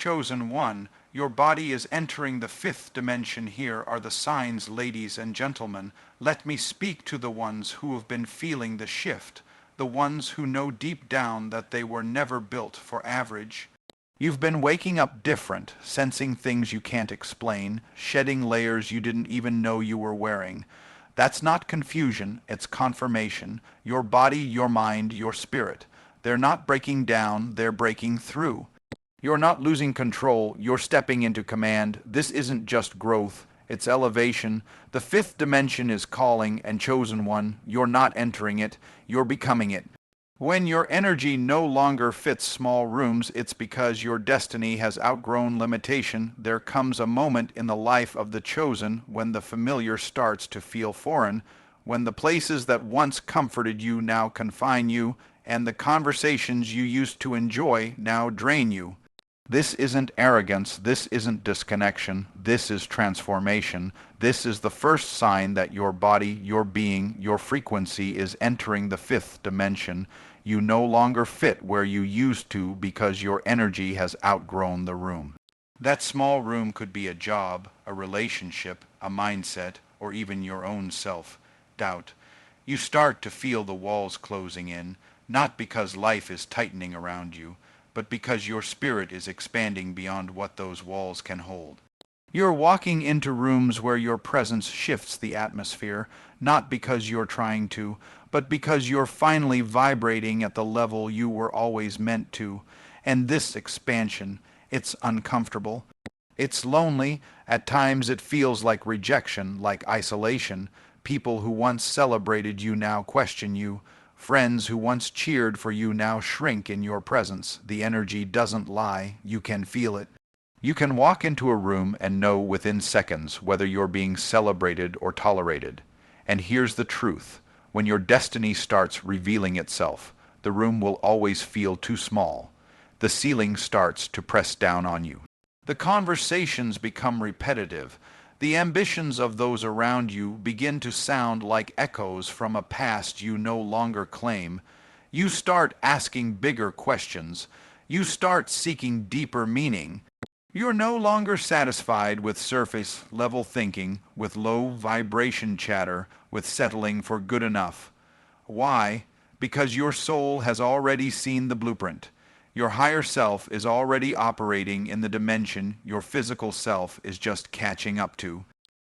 Chosen one, your body is entering the fifth dimension. Here are the signs, ladies and gentlemen. Let me speak to the ones who have been feeling the shift, the ones who know deep down that they were never built for average. You've been waking up different, sensing things you can't explain, shedding layers you didn't even know you were wearing. That's not confusion, it's confirmation. Your body, your mind, your spirit. They're not breaking down, they're breaking through. You're not losing control, you're stepping into command. This isn't just growth, it's elevation. The fifth dimension is calling, and chosen one, you're not entering it, you're becoming it. When your energy no longer fits small rooms, it's because your destiny has outgrown limitation. There comes a moment in the life of the chosen when the familiar starts to feel foreign, when the places that once comforted you now confine you, and the conversations you used to enjoy now drain you. This isn't arrogance, this isn't disconnection, this is transformation. This is the first sign that your body, your being, your frequency is entering the fifth dimension. You no longer fit where you used to because your energy has outgrown the room. That small room could be a job, a relationship, a mindset, or even your own self-doubt. You start to feel the walls closing in, not because life is tightening around you, but because your spirit is expanding beyond what those walls can hold. You're walking into rooms where your presence shifts the atmosphere, not because you're trying to, but because you're finally vibrating at the level you were always meant to. And this expansion, it's uncomfortable. It's lonely. At times it feels like rejection, like isolation. People who once celebrated you now question you. Friends who once cheered for you now shrink in your presence. The energy doesn't lie. You can feel it. You can walk into a room and know within seconds whether you're being celebrated or tolerated. And here's the truth. When your destiny starts revealing itself, the room will always feel too small. The ceiling starts to press down on you. The conversations become repetitive. The ambitions of those around you begin to sound like echoes from a past you no longer claim. You start asking bigger questions. You start seeking deeper meaning. You're no longer satisfied with surface-level thinking, with low vibration chatter, with settling for good enough. Why? Because your soul has already seen the blueprint. Your higher self is already operating in the dimension your physical self is just catching up to.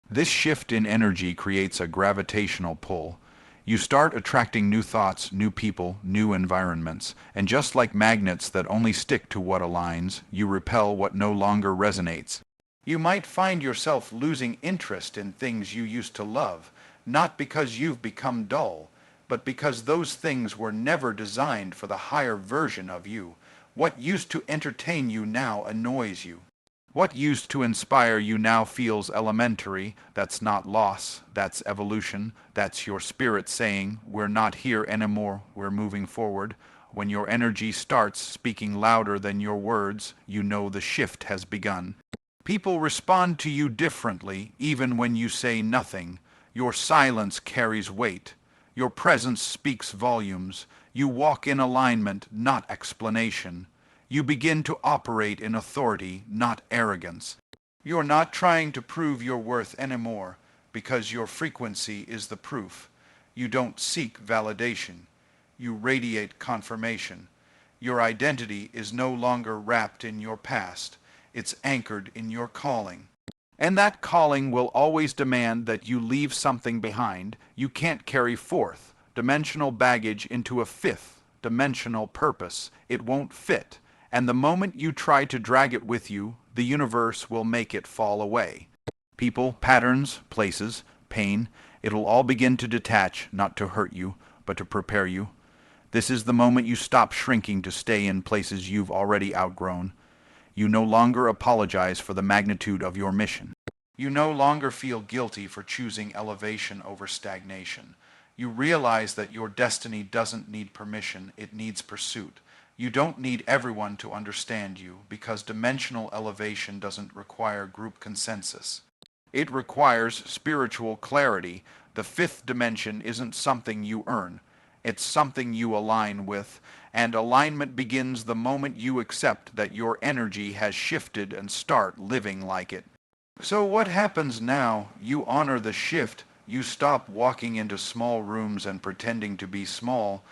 This shift in energy creates a gravitational pull. You start attracting new thoughts, new people, new environments, and just like magnets that only stick to what aligns, you repel what no longer resonates. You might find yourself losing interest in things you used to love, not because you've become dull, but because those things were never designed for the higher version of you. What used to entertain you now annoys you. What used to inspire you now feels elementary. That's not loss, that's evolution. That's your spirit saying, we're not here anymore, we're moving forward. When your energy starts speaking louder than your words, you know the shift has begun. People respond to you differently, even when you say nothing. Your silence carries weight. Your presence speaks volumes. You walk in alignment, not explanation. You begin to operate in authority, not arrogance. You're not trying to prove your worth anymore, because your frequency is the proof. You don't seek validation. You radiate confirmation. Your identity is no longer wrapped in your past. It's anchored in your calling. And that calling will always demand that you leave something behind. You can't carry fourth dimensional baggage into a fifth dimensional purpose. It won't fit. And the moment you try to drag it with you, the universe will make it fall away. People, patterns, places, pain, it'll all begin to detach, not to hurt you, but to prepare you. This is the moment you stop shrinking to stay in places you've already outgrown. You no longer apologize for the magnitude of your mission. You no longer feel guilty for choosing elevation over stagnation. You realize that your destiny doesn't need permission, it needs pursuit. You don't need everyone to understand you, because dimensional elevation doesn't require group consensus. It requires spiritual clarity. The fifth dimension isn't something you earn. It's something you align with, And alignment begins the moment you accept that your energy has shifted and start living like it. So what happens now? You honor the shift. You stop walking into small rooms and pretending to be small.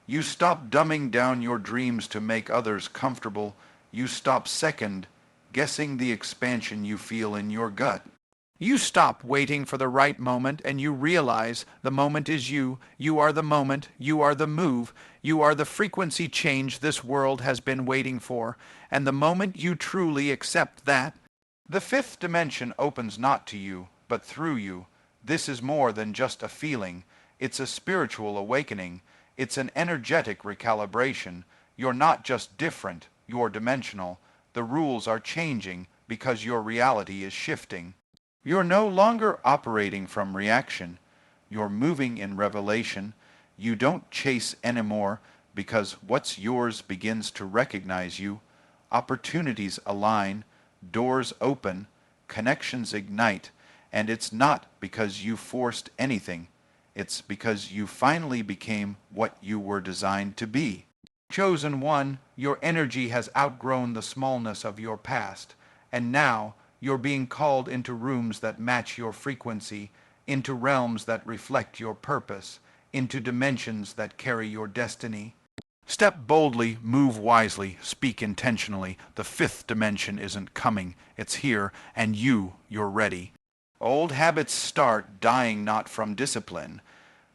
You stop dumbing down your dreams to make others comfortable. You stop second guessing the expansion you feel in your gut. You stop waiting for the right moment and you realize the moment is you. You are the moment. You are the move. You are the frequency change this world has been waiting for. And the moment you truly accept that, the fifth dimension opens not to you, but through you. This is more than just a feeling. It's a spiritual awakening. It's an energetic recalibration. You're not just different, you're dimensional. The rules are changing because your reality is shifting. You're no longer operating from reaction. You're moving in revelation. You don't chase anymore because what's yours begins to recognize you. Opportunities align, doors open, connections ignite, and it's not because you forced anything. It's because you finally became what you were designed to be. Chosen one, your energy has outgrown the smallness of your past, and now you're being called into rooms that match your frequency, into realms that reflect your purpose, into dimensions that carry your destiny. Step boldly, move wisely, speak intentionally. The fifth dimension isn't coming, it's here, and you're ready. Old habits start dying not from discipline,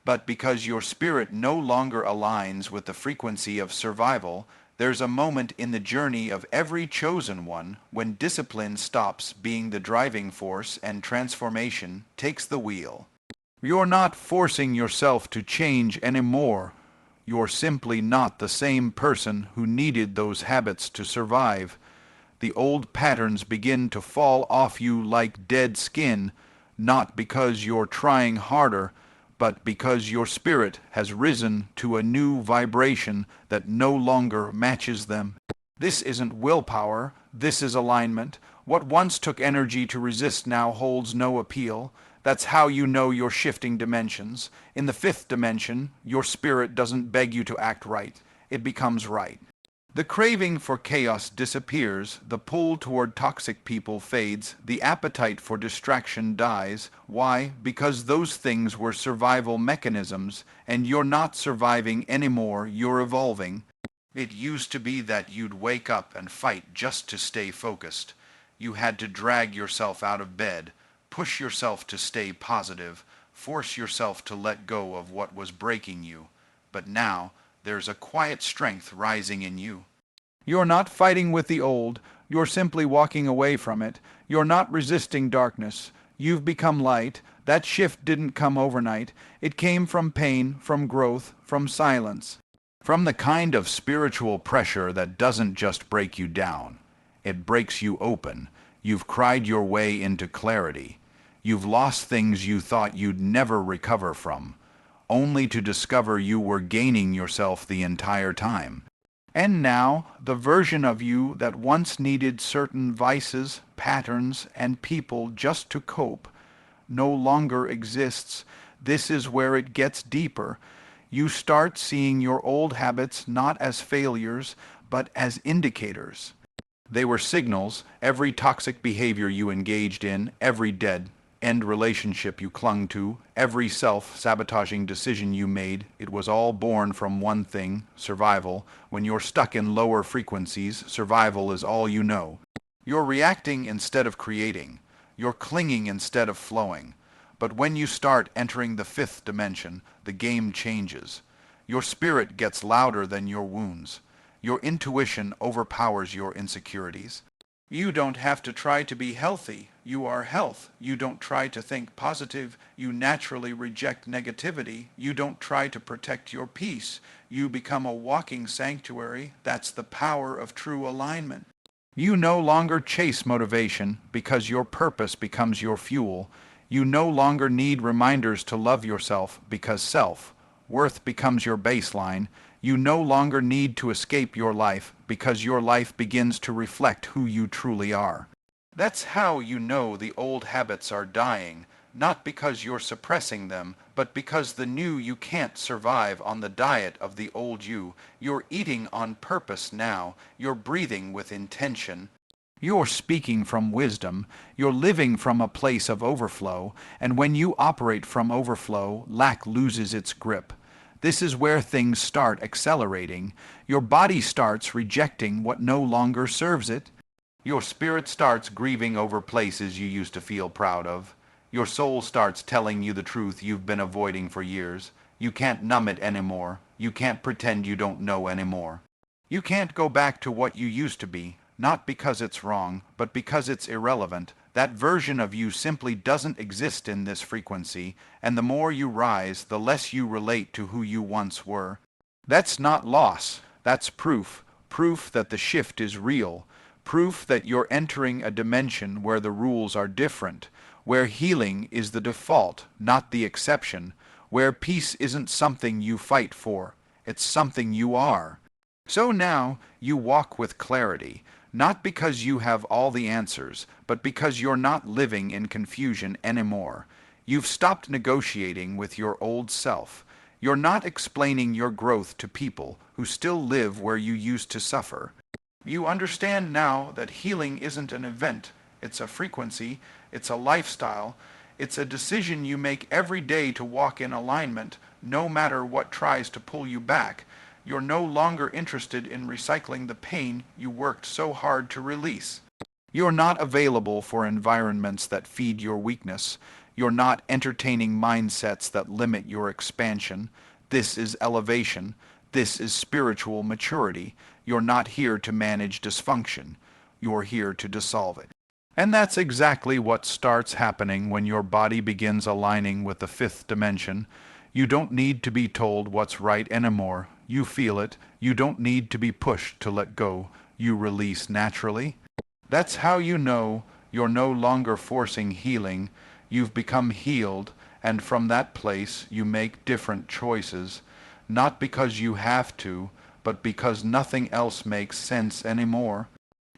but because your spirit no longer aligns with the frequency of survival. There's a moment in the journey of every chosen one when discipline stops being the driving force and transformation takes the wheel. You're not forcing yourself to change anymore. You're simply not the same person who needed those habits to survive. The old patterns begin to fall off you like dead skin, not because you're trying harder, but because your spirit has risen to a new vibration that no longer matches them. This isn't willpower, this is alignment. What once took energy to resist now holds no appeal. That's how you know you're shifting dimensions. In the fifth dimension, your spirit doesn't beg you to act right. It becomes right. The craving for chaos disappears, the pull toward toxic people fades, the appetite for distraction dies. Why? Because those things were survival mechanisms, and you're not surviving anymore, you're evolving. It used to be that you'd wake up and fight just to stay focused. You had to drag yourself out of bed, push yourself to stay positive, force yourself to let go of what was breaking you. But now, there's a quiet strength rising in you. You're not fighting with the old, you're simply walking away from it. You're not resisting darkness. You've become light. That shift didn't come overnight. It came from pain, from growth, from silence. From the kind of spiritual pressure that doesn't just break you down. It breaks you open. You've cried your way into clarity. You've lost things you thought you'd never recover from, only to discover you were gaining yourself the entire time. And now, the version of you that once needed certain vices, patterns, and people just to cope no longer exists. This is where it gets deeper. You start seeing your old habits not as failures, but as indicators. They were signals. Every toxic behavior you engaged in, every dead end relationship you clung to, every self-sabotaging decision you made, it was all born from one thing, survival. When you're stuck in lower frequencies, survival is all you know. You're reacting instead of creating. You're clinging instead of flowing. But when you start entering the fifth dimension, the game changes. Your spirit gets louder than your wounds. Your intuition overpowers your insecurities. You don't have to try to be healthy. You are health. You don't try to think positive. You naturally reject negativity. You don't try to protect your peace. You become a walking sanctuary. That's the power of true alignment. You no longer chase motivation because your purpose becomes your fuel. You no longer need reminders to love yourself because self-worth becomes your baseline. You no longer need to escape your life because your life begins to reflect who you truly are. That's how you know the old habits are dying, not because you're suppressing them, but because the new you can't survive on the diet of the old you. You're eating on purpose now, you're breathing with intention. You're speaking from wisdom, you're living from a place of overflow, and when you operate from overflow, lack loses its grip. This is where things start accelerating. Your body starts rejecting what no longer serves it. Your spirit starts grieving over places you used to feel proud of. Your soul starts telling you the truth you've been avoiding for years. You can't numb it anymore. You can't pretend you don't know anymore. You can't go back to what you used to be, not because it's wrong, but because it's irrelevant. That version of you simply doesn't exist in this frequency, and the more you rise, the less you relate to who you once were. That's not loss, that's proof. Proof that the shift is real. Proof that you're entering a dimension where the rules are different, where healing is the default, not the exception, where peace isn't something you fight for, it's something you are. So now you walk with clarity, not because you have all the answers, but because you're not living in confusion anymore. You've stopped negotiating with your old self. You're not explaining your growth to people who still live where you used to suffer. You understand now that healing isn't an event, it's a frequency, it's a lifestyle, it's a decision you make every day to walk in alignment, no matter what tries to pull you back. You're no longer interested in recycling the pain you worked so hard to release. You're not available for environments that feed your weakness. You're not entertaining mindsets that limit your expansion. This is elevation. This is spiritual maturity. You're not here to manage dysfunction. You're here to dissolve it. And that's exactly what starts happening when your body begins aligning with the fifth dimension. You don't need to be told what's right anymore. You feel it. You don't need to be pushed to let go. You release naturally. That's how you know you're no longer forcing healing. You've become healed, and from that place you make different choices, not because you have to, but because nothing else makes sense anymore.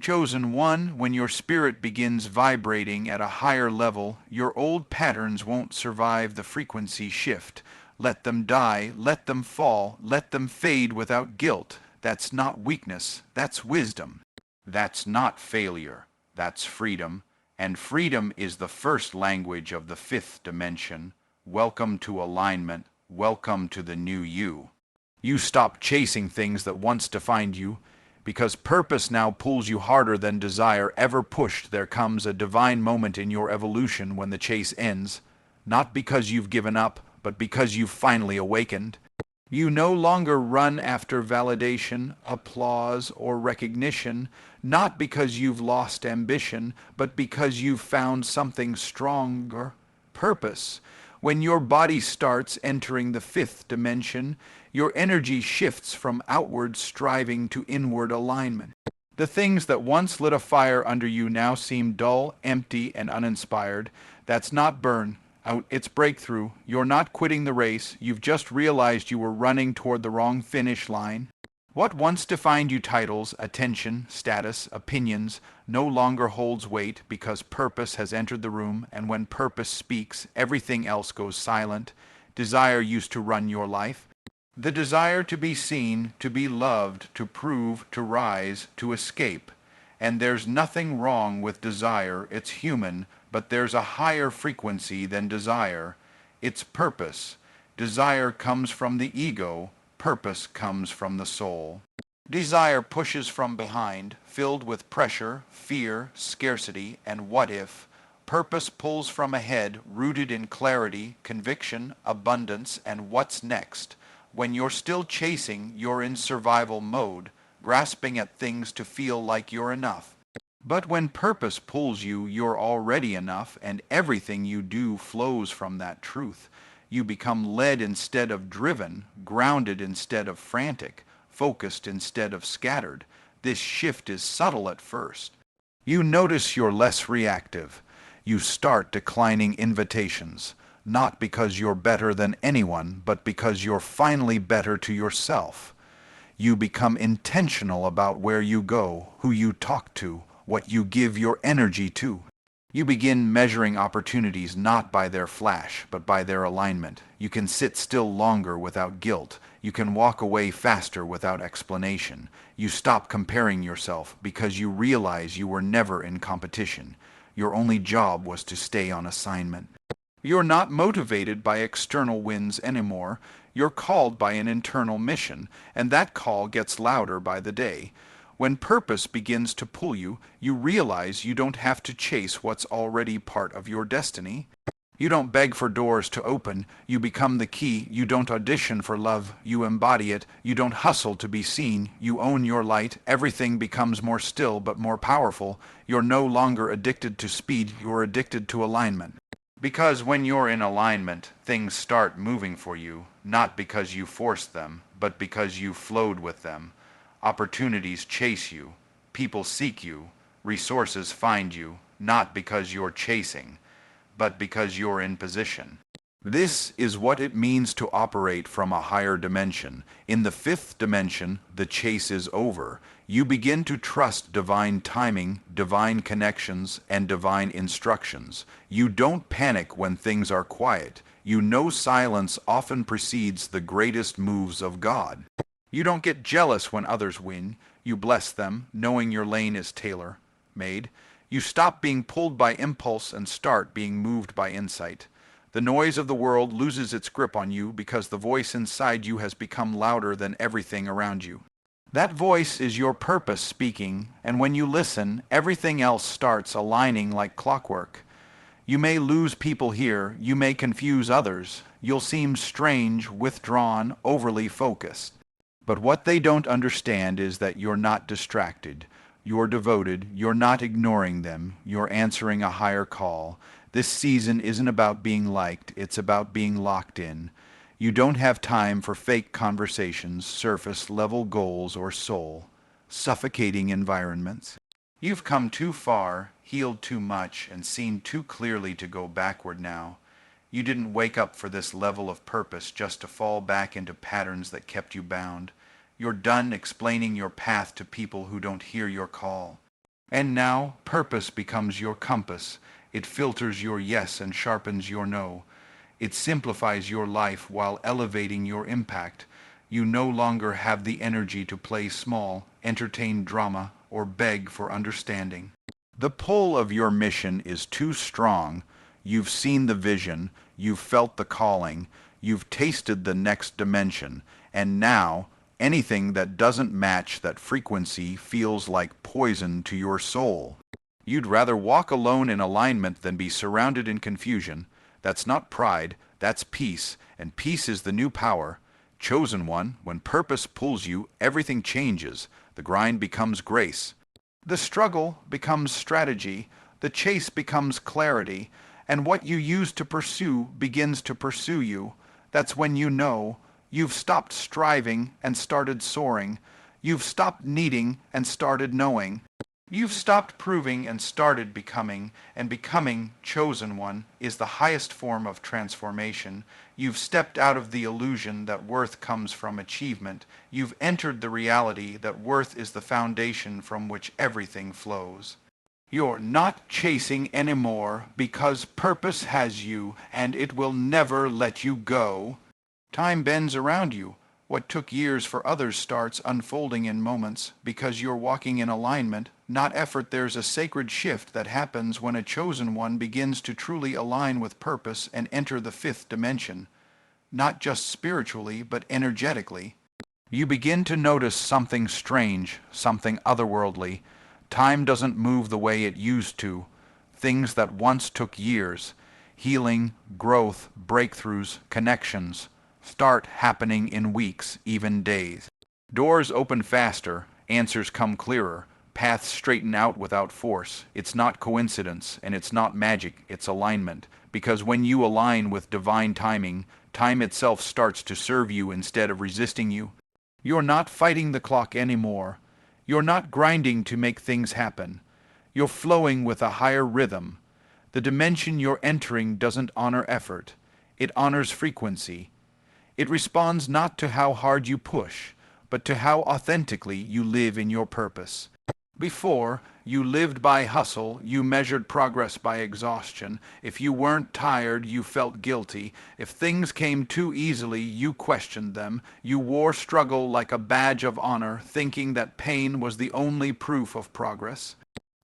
Chosen one, when your spirit begins vibrating at a higher level, your old patterns won't survive the frequency shift. Let them die, let them fall, let them fade without guilt. That's not weakness, that's wisdom. That's not failure, that's freedom. And freedom is the first language of the fifth dimension. Welcome to alignment, welcome to the new you. You stop chasing things that once defined you. Because purpose now pulls you harder than desire ever pushed. There comes a divine moment in your evolution when the chase ends, not because you've given up, but because you've finally awakened. You no longer run after validation, applause, or recognition, not because you've lost ambition, but because you've found something stronger, purpose. When your body starts entering the fifth dimension, your energy shifts from outward striving to inward alignment. The things that once lit a fire under you now seem dull, empty, and uninspired. That's not burn out, it's breakthrough. You're not quitting the race, you've just realized you were running toward the wrong finish line. What once defined you, titles, attention, status, opinions, no longer holds weight because purpose has entered the room, and when purpose speaks, everything else goes silent. Desire used to run your life. The desire to be seen, to be loved, to prove, to rise, to escape. And there's nothing wrong with desire, it's human, but there's a higher frequency than desire. It's purpose. Desire comes from the ego, purpose comes from the soul. Desire pushes from behind, filled with pressure, fear, scarcity, and what if. Purpose pulls from ahead, rooted in clarity, conviction, abundance, and what's next. When you're still chasing, you're in survival mode, grasping at things to feel like you're enough. But when purpose pulls you, you're already enough, and everything you do flows from that truth. You become led instead of driven, grounded instead of frantic, focused instead of scattered. This shift is subtle at first. You notice you're less reactive. You start declining invitations. Not because you're better than anyone, but because you're finally better to yourself. You become intentional about where you go, who you talk to, what you give your energy to. You begin measuring opportunities not by their flash, but by their alignment. You can sit still longer without guilt. You can walk away faster without explanation. You stop comparing yourself because you realize you were never in competition. Your only job was to stay on assignment. You're not motivated by external wins anymore. You're called by an internal mission, and that call gets louder by the day. When purpose begins to pull you, you realize you don't have to chase what's already part of your destiny. You don't beg for doors to open, you become the key. You don't audition for love, you embody it. You don't hustle to be seen, you own your light. Everything becomes more still but more powerful. You're no longer addicted to speed, you're addicted to alignment. Because when you're in alignment, things start moving for you, not because you forced them, but because you flowed with them. Opportunities chase you, people seek you, resources find you, not because you're chasing, but because you're in position. This is what it means to operate from a higher dimension. In the fifth dimension, the chase is over. You begin to trust divine timing, divine connections, and divine instructions. You don't panic when things are quiet. You know silence often precedes the greatest moves of God. You don't get jealous when others win. You bless them, knowing your lane is tailor-made. You stop being pulled by impulse and start being moved by insight. The noise of the world loses its grip on you because the voice inside you has become louder than everything around you. That voice is your purpose speaking, and when you listen, everything else starts aligning like clockwork. You may lose people here, you may confuse others, you'll seem strange, withdrawn, overly focused. But what they don't understand is that you're not distracted. You're devoted. You're not ignoring them. You're answering a higher call. This season isn't about being liked. It's about being locked in. You don't have time for fake conversations, surface-level goals, or soul-suffocating environments. You've come too far, healed too much, and seen too clearly to go backward now. You didn't wake up for this level of purpose just to fall back into patterns that kept you bound. You're done explaining your path to people who don't hear your call. And now, purpose becomes your compass. It filters your yes and sharpens your no. It simplifies your life while elevating your impact. You no longer have the energy to play small, entertain drama, or beg for understanding. The pull of your mission is too strong. You've seen the vision, you've felt the calling, you've tasted the next dimension, and now anything that doesn't match that frequency feels like poison to your soul. You'd rather walk alone in alignment than be surrounded in confusion. That's not pride, that's peace, and peace is the new power. Chosen one, when purpose pulls you, everything changes. The grind becomes grace. The struggle becomes strategy. The chase becomes clarity. And what you used to pursue begins to pursue you. That's when you know you've stopped striving and started soaring. You've stopped needing and started knowing. You've stopped proving and started becoming, and becoming, chosen one, is the highest form of transformation. You've stepped out of the illusion that worth comes from achievement. You've entered the reality that worth is the foundation from which everything flows. You're not chasing anymore because purpose has you, and it will never let you go. Time bends around you. What took years for others starts unfolding in moments because you're walking in alignment, not effort. There's a sacred shift that happens when a chosen one begins to truly align with purpose and enter the fifth dimension, not just spiritually, but energetically. You begin to notice something strange, something otherworldly. Time doesn't move the way it used to. Things that once took years, healing, growth, breakthroughs, connections, start happening in weeks, even days. Doors open faster, answers come clearer, paths straighten out without force. It's not coincidence, and it's not magic, it's alignment. Because when you align with divine timing, time itself starts to serve you instead of resisting you. You're not fighting the clock anymore. You're not grinding to make things happen. You're flowing with a higher rhythm. The dimension you're entering doesn't honor effort. It honors frequency. It responds not to how hard you push, but to how authentically you live in your purpose. Before, you lived by hustle, you measured progress by exhaustion. If you weren't tired, you felt guilty. If things came too easily, you questioned them. You wore struggle like a badge of honor, thinking that pain was the only proof of progress.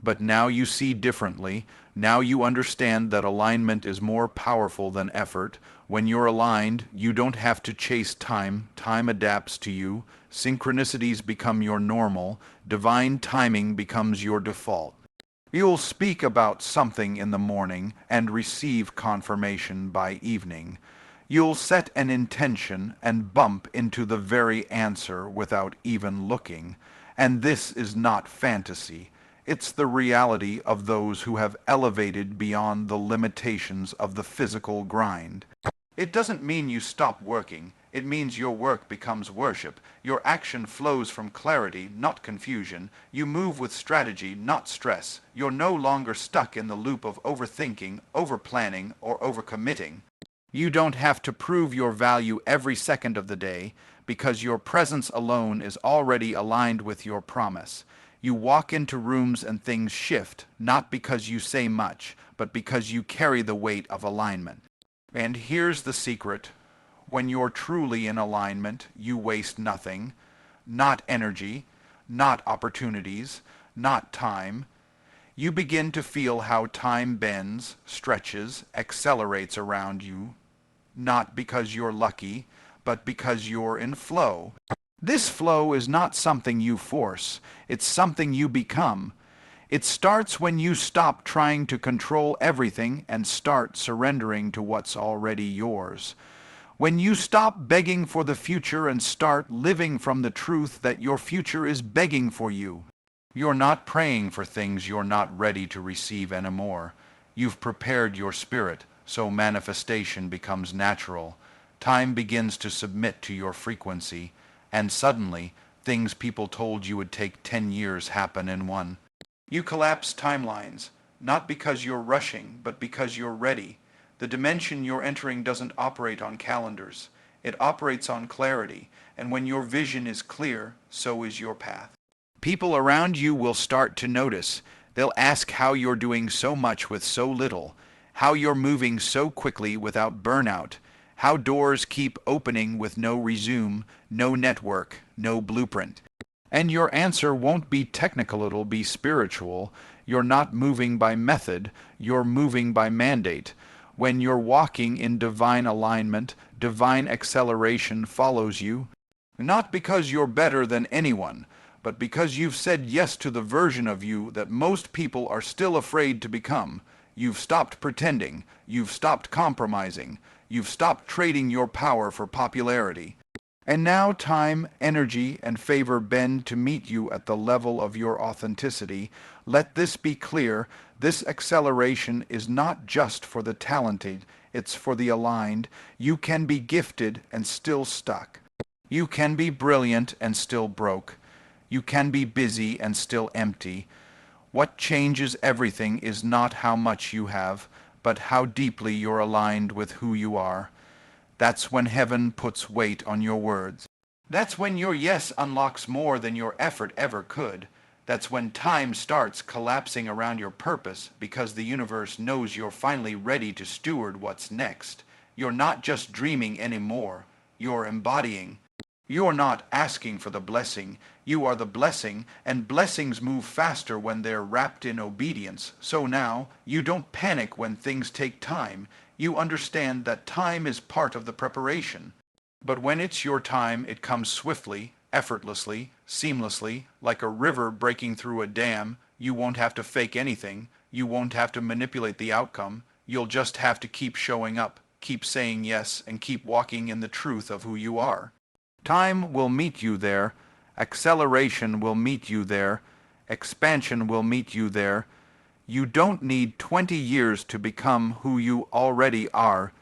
But now you see differently. Now you understand that alignment is more powerful than effort. When you're aligned, you don't have to chase time. Time adapts to you. Synchronicities become your normal. Divine timing becomes your default. You'll speak about something in the morning and receive confirmation by evening. You'll set an intention and bump into the very answer without even looking. And this is not fantasy. It's the reality of those who have elevated beyond the limitations of the physical grind. It doesn't mean you stop working. It means your work becomes worship. Your action flows from clarity, not confusion. You move with strategy, not stress. You're no longer stuck in the loop of overthinking, overplanning, or overcommitting. You don't have to prove your value every second of the day because your presence alone is already aligned with your promise. You walk into rooms and things shift, not because you say much, but because you carry the weight of alignment. And here's the secret. When you're truly in alignment, you waste nothing, not energy, not opportunities, not time. You begin to feel how time bends, stretches, accelerates around you, not because you're lucky, but because you're in flow. This flow is not something you force, it's something you become. It starts when you stop trying to control everything and start surrendering to what's already yours. When you stop begging for the future and start living from the truth that your future is begging for you. You're not praying for things you're not ready to receive anymore. You've prepared your spirit, so manifestation becomes natural. Time begins to submit to your frequency, and suddenly, things people told you would take 10 years happen in one. You collapse timelines, not because you're rushing, but because you're ready. The dimension you're entering doesn't operate on calendars. It operates on clarity, and when your vision is clear, so is your path. People around you will start to notice. They'll ask how you're doing so much with so little, how you're moving so quickly without burnout, how doors keep opening with no resume, no network, no blueprint. And your answer won't be technical, it'll be spiritual. You're not moving by method, you're moving by mandate. When you're walking in divine alignment, divine acceleration follows you, not because you're better than anyone, but because you've said yes to the version of you that most people are still afraid to become. You've stopped pretending, you've stopped compromising, you've stopped trading your power for popularity. And now time, energy, and favor bend to meet you at the level of your authenticity. Let this be clear. This acceleration is not just for the talented, it's for the aligned. You can be gifted and still stuck. You can be brilliant and still broke. You can be busy and still empty. What changes everything is not how much you have, but how deeply you're aligned with who you are. That's when heaven puts weight on your words. That's when your yes unlocks more than your effort ever could. That's when time starts collapsing around your purpose because the universe knows you're finally ready to steward what's next. You're not just dreaming anymore. You're embodying. You're not asking for the blessing. You are the blessing, and blessings move faster when they're wrapped in obedience. So now, you don't panic when things take time. You understand that time is part of the preparation. But when it's your time, it comes swiftly, effortlessly, seamlessly, like a river breaking through a dam. You won't have to fake anything. You won't have to manipulate the outcome. You'll just have to keep showing up, keep saying yes, and keep walking in the truth of who you are. Time will meet you there. Acceleration will meet you there. Expansion will meet you there. You don't need 20 years to become who you already are.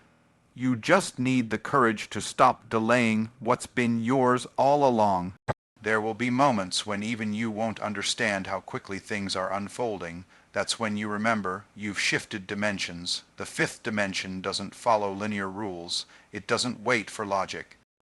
You just need the courage to stop delaying what's been yours all along. There will be moments when even you won't understand how quickly things are unfolding. That's when you remember you've shifted dimensions. The fifth dimension doesn't follow linear rules. It doesn't wait for logic.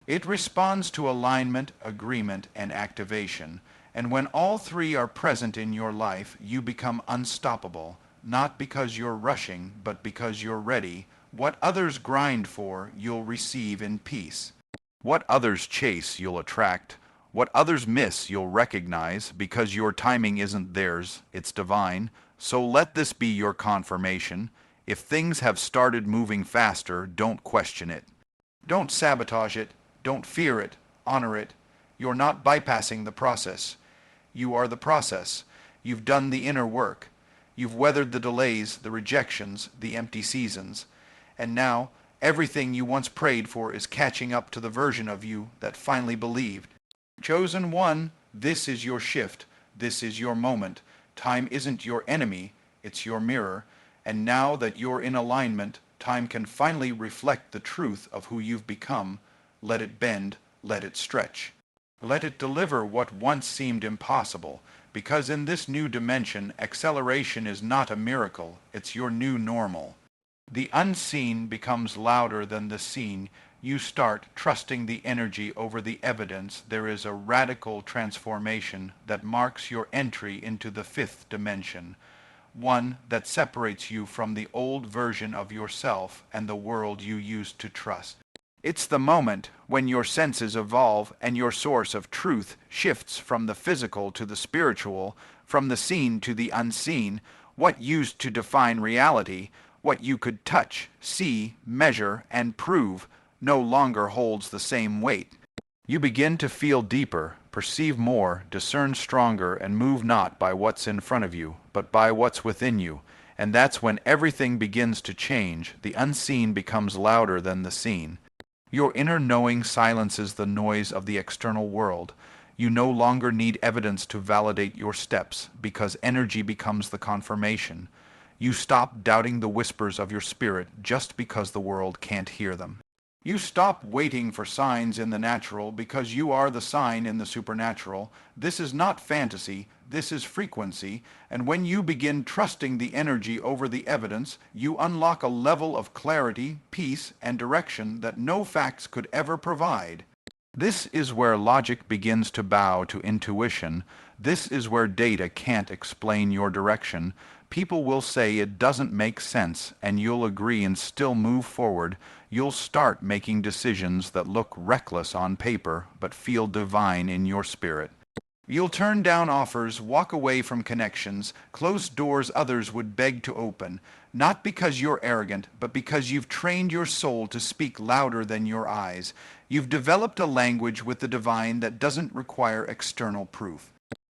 It responds to alignment, agreement, and activation. And when all three are present in your life, you become unstoppable, not because you're rushing, but because you're ready. What others grind for, you'll receive in peace. What others chase, you'll attract. What others miss, you'll recognize, because your timing isn't theirs, it's divine. So let this be your confirmation. If things have started moving faster, don't question it. Don't sabotage it. Don't fear it. Honor it. You're not bypassing the process. You are the process. You've done the inner work. You've weathered the delays, the rejections, the empty seasons. And now, everything you once prayed for is catching up to the version of you that finally believed. Chosen one, this is your shift. This is your moment. Time isn't your enemy, it's your mirror. And now that you're in alignment, time can finally reflect the truth of who you've become. Let it bend, let it stretch. Let it deliver what once seemed impossible, because in this new dimension, acceleration is not a miracle, it's your new normal. The unseen becomes louder than the seen. You start trusting the energy over the evidence. There is a radical transformation that marks your entry into the fifth dimension, one that separates you from the old version of yourself and the world you used to trust. It's the moment when your senses evolve and your source of truth shifts from the physical to the spiritual, from the seen to the unseen. What used to define reality, what you could touch, see, measure, and prove, no longer holds the same weight. You begin to feel deeper, perceive more, discern stronger, and move not by what's in front of you, but by what's within you. And that's when everything begins to change. The unseen becomes louder than the seen. Your inner knowing silences the noise of the external world. You no longer need evidence to validate your steps, because energy becomes the confirmation. You stop doubting the whispers of your spirit just because the world can't hear them. You stop waiting for signs in the natural because you are the sign in the supernatural. This is not fantasy, this is frequency, and when you begin trusting the energy over the evidence, you unlock a level of clarity, peace, and direction that no facts could ever provide. This is where logic begins to bow to intuition. This is where data can't explain your direction. People will say it doesn't make sense, and you'll agree and still move forward. You'll start making decisions that look reckless on paper, but feel divine in your spirit. You'll turn down offers, walk away from connections, close doors others would beg to open, not because you're arrogant, but because you've trained your soul to speak louder than your eyes. You've developed a language with the divine that doesn't require external proof.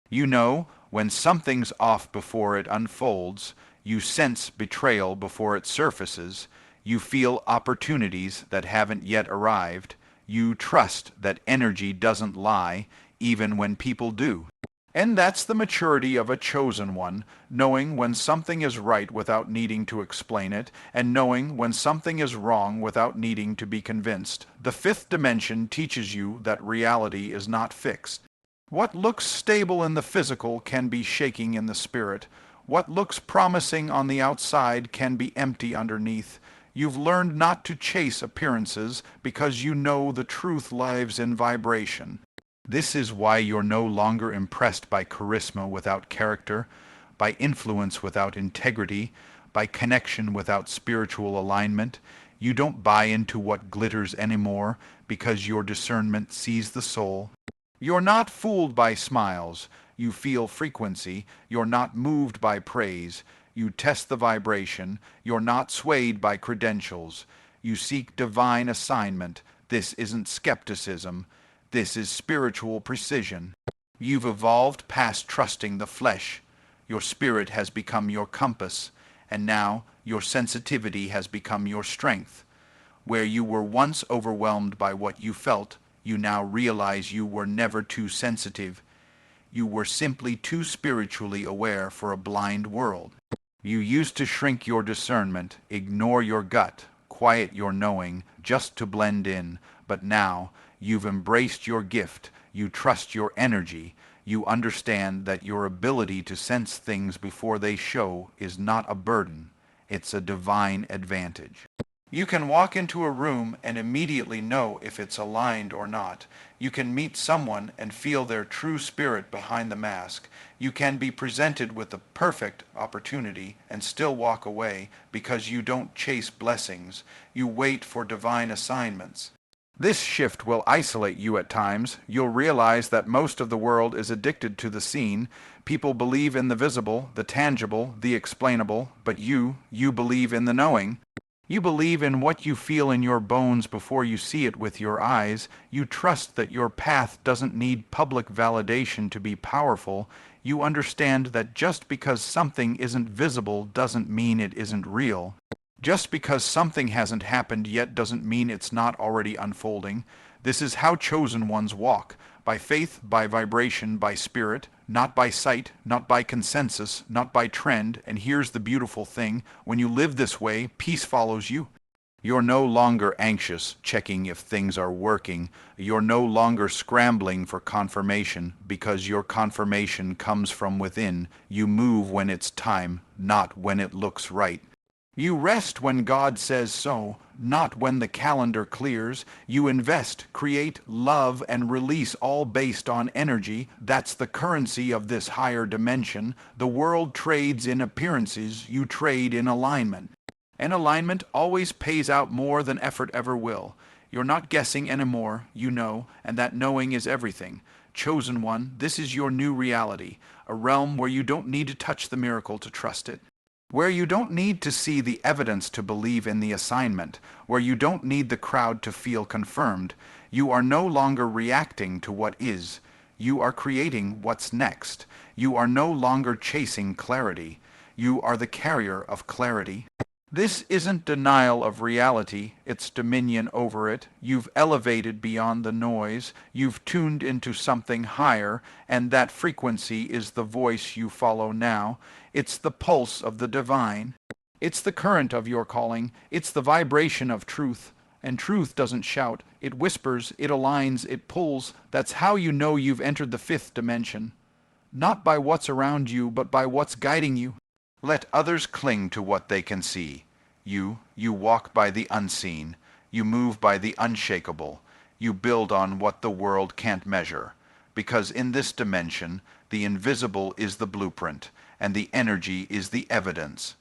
You know when something's off before it unfolds. You sense betrayal before it surfaces. You feel opportunities that haven't yet arrived. You trust that energy doesn't lie, even when people do. And that's the maturity of a chosen one, knowing when something is right without needing to explain it, and knowing when something is wrong without needing to be convinced. The fifth dimension teaches you that reality is not fixed. What looks stable in the physical can be shaking in the spirit. What looks promising on the outside can be empty underneath. You've learned not to chase appearances because you know the truth lives in vibration. This is why you're no longer impressed by charisma without character, by influence without integrity, by connection without spiritual alignment. You don't buy into what glitters anymore because your discernment sees the soul. You're not fooled by smiles. You feel frequency. You're not moved by praise. You test the vibration. You're not swayed by credentials. You seek divine assignment. This isn't skepticism. This is spiritual precision. You've evolved past trusting the flesh. Your spirit has become your compass, and now your sensitivity has become your strength. Where you were once overwhelmed by what you felt, you now realize you were never too sensitive. You were simply too spiritually aware for a blind world. You used to shrink your discernment, ignore your gut, quiet your knowing, just to blend in, but now you've embraced your gift, you trust your energy, you understand that your ability to sense things before they show is not a burden, it's a divine advantage. You can walk into a room and immediately know if it's aligned or not. You can meet someone and feel their true spirit behind the mask. You can be presented with the perfect opportunity and still walk away because you don't chase blessings. You wait for divine assignments. This shift will isolate you at times. You'll realize that most of the world is addicted to the seen. People believe in the visible, the tangible, the explainable, but you believe in the knowing. You believe in what you feel in your bones before you see it with your eyes. You trust that your path doesn't need public validation to be powerful. You understand that just because something isn't visible doesn't mean it isn't real. Just because something hasn't happened yet doesn't mean it's not already unfolding. This is how chosen ones walk. By faith, by vibration, by spirit, not by sight, not by consensus, not by trend. And here's the beautiful thing, when you live this way, peace follows you. You're no longer anxious, checking if things are working. You're no longer scrambling for confirmation, because your confirmation comes from within. You move when it's time, not when it looks right. You rest when God says so, not when the calendar clears. You invest, create, love, and release, all based on energy. That's the currency of this higher dimension. The world trades in appearances, you trade in alignment. And alignment always pays out more than effort ever will. You're not guessing anymore, you know, and that knowing is everything. Chosen one, this is your new reality, a realm where you don't need to touch the miracle to trust it. Where you don't need to see the evidence to believe in the assignment, where you don't need the crowd to feel confirmed. You are no longer reacting to what is. You are creating what's next. You are no longer chasing clarity. You are the carrier of clarity. This isn't denial of reality, it's dominion over it. You've elevated beyond the noise, you've tuned into something higher, and that frequency is the voice you follow now. It's the pulse of the divine. It's the current of your calling. It's the vibration of truth. And truth doesn't shout. It whispers, it aligns, it pulls. That's how you know you've entered the fifth dimension. Not by what's around you, but by what's guiding you. Let others cling to what they can see. You walk by the unseen. You move by the unshakable. You build on what the world can't measure. Because in this dimension, the invisible is the blueprint, and the energy is the evidence.